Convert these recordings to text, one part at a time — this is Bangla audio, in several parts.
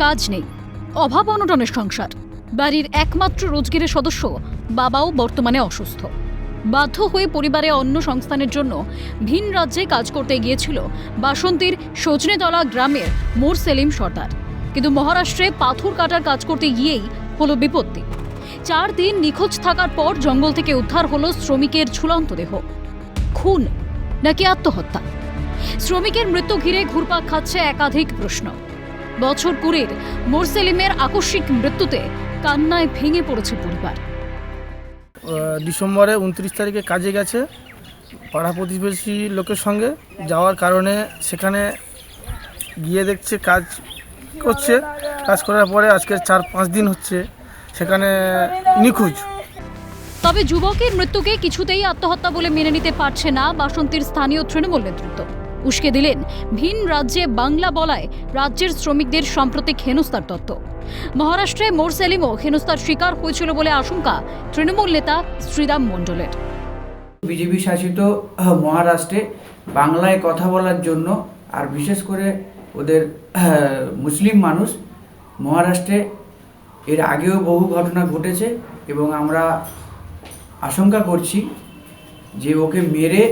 কাজ নেই, অভাব অনটনের সংসার। বাড়ির একমাত্র রোজগারের সদস্য বাবাও বর্তমানে অসুস্থ। বাধ্য হয়ে পরিবারে অন্য সংস্থানের জন্য ভিন রাজ্যে কাজ করতে গিয়েছিল বাসন্তীর সজনেতলা গ্রামের মোর সেলিম সর্দার। কিন্তু মহারাষ্ট্রে পাথর কাটার কাজ করতে গিয়েই হলো বিপত্তি। 4 দিন নিখোঁজ থাকার পর জঙ্গল থেকে উদ্ধার হলো শ্রমিকের ঝুলন্ত দেহ। খুন নাকি আত্মহত্যা? শ্রমিকের মৃত্যু ঘিরে ঘুরপাক খাচ্ছে একাধিক প্রশ্ন। বছর কুড়ির মোর সেলিমের আকস্মিক মৃত্যুতে কান্নায় ভেঙে পড়েছে পরিবার। ডিসেম্বরে 29 তারিখে কাজে গেছে পাড়া প্রতিবেশী লোকের সঙ্গে যাওয়ার কারণে সেখানে গিয়ে দেখছে কাজ করছে। কাজ করার পরে আজকে 4-5 দিন হচ্ছে সেখানে নিখোঁজ। তবে যুবকের মৃত্যুকে কিছুতেই আত্মহত্যা বলে মেনে নিতে পারছে না বাসন্তীর স্থানীয় তৃণমূল নেতৃত্ব। উস্কে দিলেন ভিন রাজ্যে বাংলা বলায় রাজ্যের শ্রমিকদের সাম্প্রতিক হেনস্থার তত্ত্ব। মহারাষ্ট্রে মোর সেলিমও হেনস্থার শিকার হয়েছিল বলে আশঙ্কা তৃণমূল নেতা শ্রীরাম মণ্ডলের। বিজেপি শাসিত মহারাষ্ট্রে বাংলায় কথা বলার জন্য আর বিশেষ করে ওদের মুসলিম মানুষ মহারাষ্ট্রে এর আগেও বহু ঘটনা ঘটেছে এবং আমরা আশঙ্কা করছি যে ওকে মেরে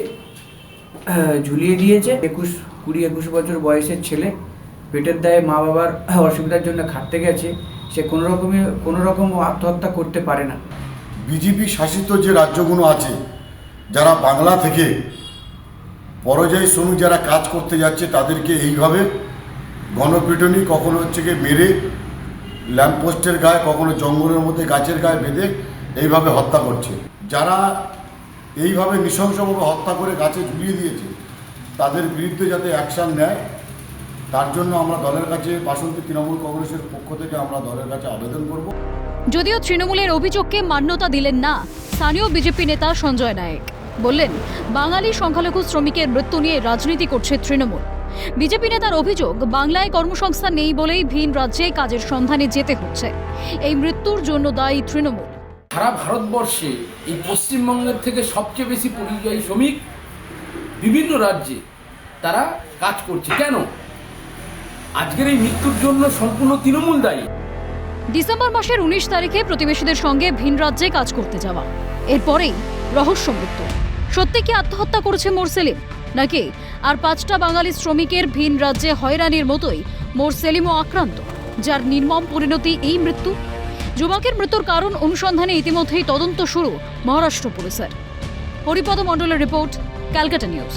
ঝুলিয়ে দিয়েছে। 20-21 বছর বয়সের ছেলে, পেটের দায়ে মা বাবার অসুবিধার জন্য খাটতে গেছে, সে কোনো রকম আত্মহত্যা করতে পারে না। বিজেপি শাসিত যে রাজ্যগুলো আছে, যারা বাংলা থেকে পরাজয় শ্রমিক যারা কাজ করতে যাচ্ছে তাদেরকে এইভাবে গণপিটুনি, কখনো হচ্ছে গিয়ে মেরে ল্যাম্পপোস্টের গায়ে, কখনো জঙ্গলের মধ্যে গাছের গায়ে বেঁধে এইভাবে হত্যা করছে। যারা এইভাবে নৃশংসভাবে হত্যা করে গাছে ঝুলিয়ে দিয়েছে তাদের বিরুদ্ধে যাতে অ্যাকশান নেয়, তার জন্য আমরা দলের কাছে, বাসন্তী তৃণমূল কংগ্রেসের পক্ষ থেকে আমরা দলের কাছে আবেদন করব। যদিও তৃণমূলের অভিযোগকে মান্যতা দিলেন না স্থানীয় বিজেপি নেতা সঞ্জয় নায়েক। বললেন, বাঙালি সংখ্যালঘু শ্রমিকের মৃত্যু নিয়ে রাজনীতি করছে তৃণমূল। বিজেপি নেতার অভিযোগ, বাংলায় কর্মসংস্থান নেই বলেই ভিন রাজ্যে কাজের সন্ধানে যেতে হচ্ছে। এই মৃত্যুর জন্য দায়ী তৃণমূল। সারা ভারতবর্ষে এই পশ্চিমবঙ্গের থেকে সবচেয়ে বেশি পরিযায়ী শ্রমিক বিভিন্ন রাজ্যে তারা কাজ করছে। কেন আজকের এই মৃত্যুর জন্য সম্পূর্ণ তৃণমূল দায়ী? ডিসেম্বর মাসের 19 তারিখে প্রতিবেশীদের সঙ্গে ভিন রাজ্যে কাজ করতে যাওয়া, এরপরেই রহস্য মৃত্যু। সত্যি কি আত্মহত্যা করেছে মোর সেলিম, নাকি আর 5টা বাঙালি শ্রমিকের ভিন রাজ্যে হয়রানির মতোই মোর সেলিমও আক্রান্ত, যার নির্মম পরিণতি এই মৃত্যু? যুবকের মৃত্যুর কারণ অনুসন্ধানে ইতিমধ্যেই তদন্ত শুরু মহারাষ্ট্র পুলিশের। হরিপদ মণ্ডলের রিপোর্ট, ক্যালকাটা নিউজ।